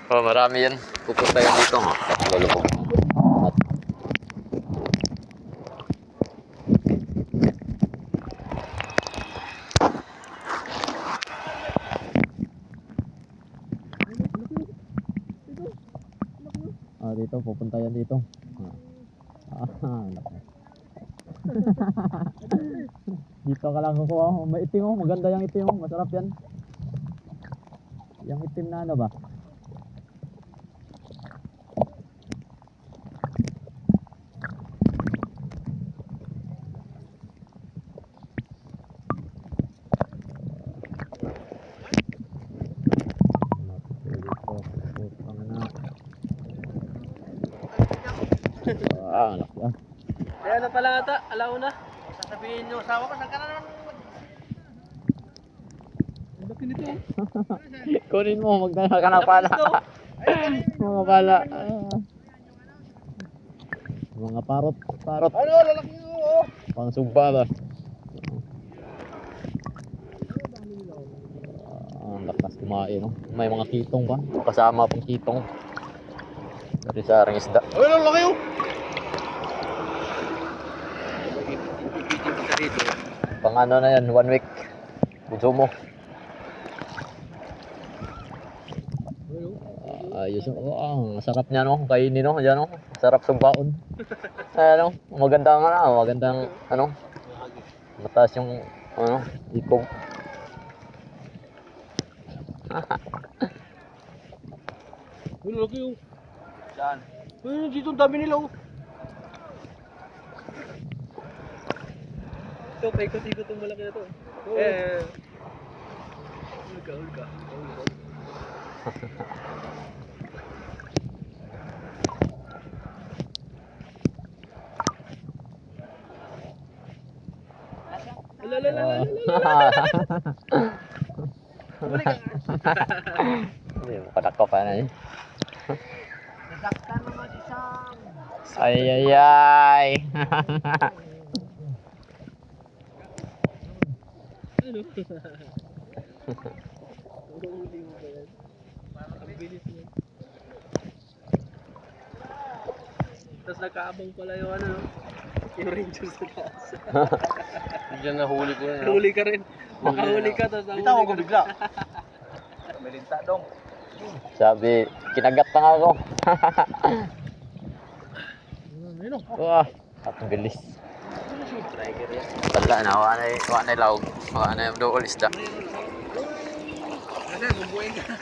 Oh, marami yan. Pupunta yan dito. Lulubog. Ah, dito. Pupunta yan dito. Dito ka lang kukuha. May itim oh. Maganda yung itim oh. Masarap yan. Yung itim na ano ba? Ah, anak yan. Kaya na pala ata, alauna. Sasabihin nyo, asawa ko, saan ka na naman? Ang laki nito eh. Kunin mo, magdala ka na pala. Mga pala. Mga parot. Ano, lalaki nyo oh. Pang sumpa ba? Ang lakas kumain no? May mga kitong ba? Kasama pang kitong. Dari sa aring isda. Ay, lalaki oh. Pang ano na yan, 1 week. Gusto mo. Ayos oh, ang sarap niya no, kainin no, diyan no. Sarap sumbaon. Ano, magandang ano, magandang ano. Mataas yung ano, ikog. Ay, lalaki oh. Saan? Ay, dito ang dami nila oh. Ito, paikot-ikot yung malaki na to. Hulga. Hindi mo kadako pa na yun. Nasaktan naman si Sam. Ay. Ano? Huli mo ba yan? Ang bilis mo. Tapos nakaabang pala yung ano, yung ranger sa taas. Diyan nahuli ko na. Nahuli ka rin. Makahuli ka, tapos nahuli Bitaw ka ko rin. bigla. May linta dong. Sabi, kinagat na nga ako. Wah, at bilis. Wala na, wala na ilaw. Wala na yung dool isda. Ano, bumbuhin ka.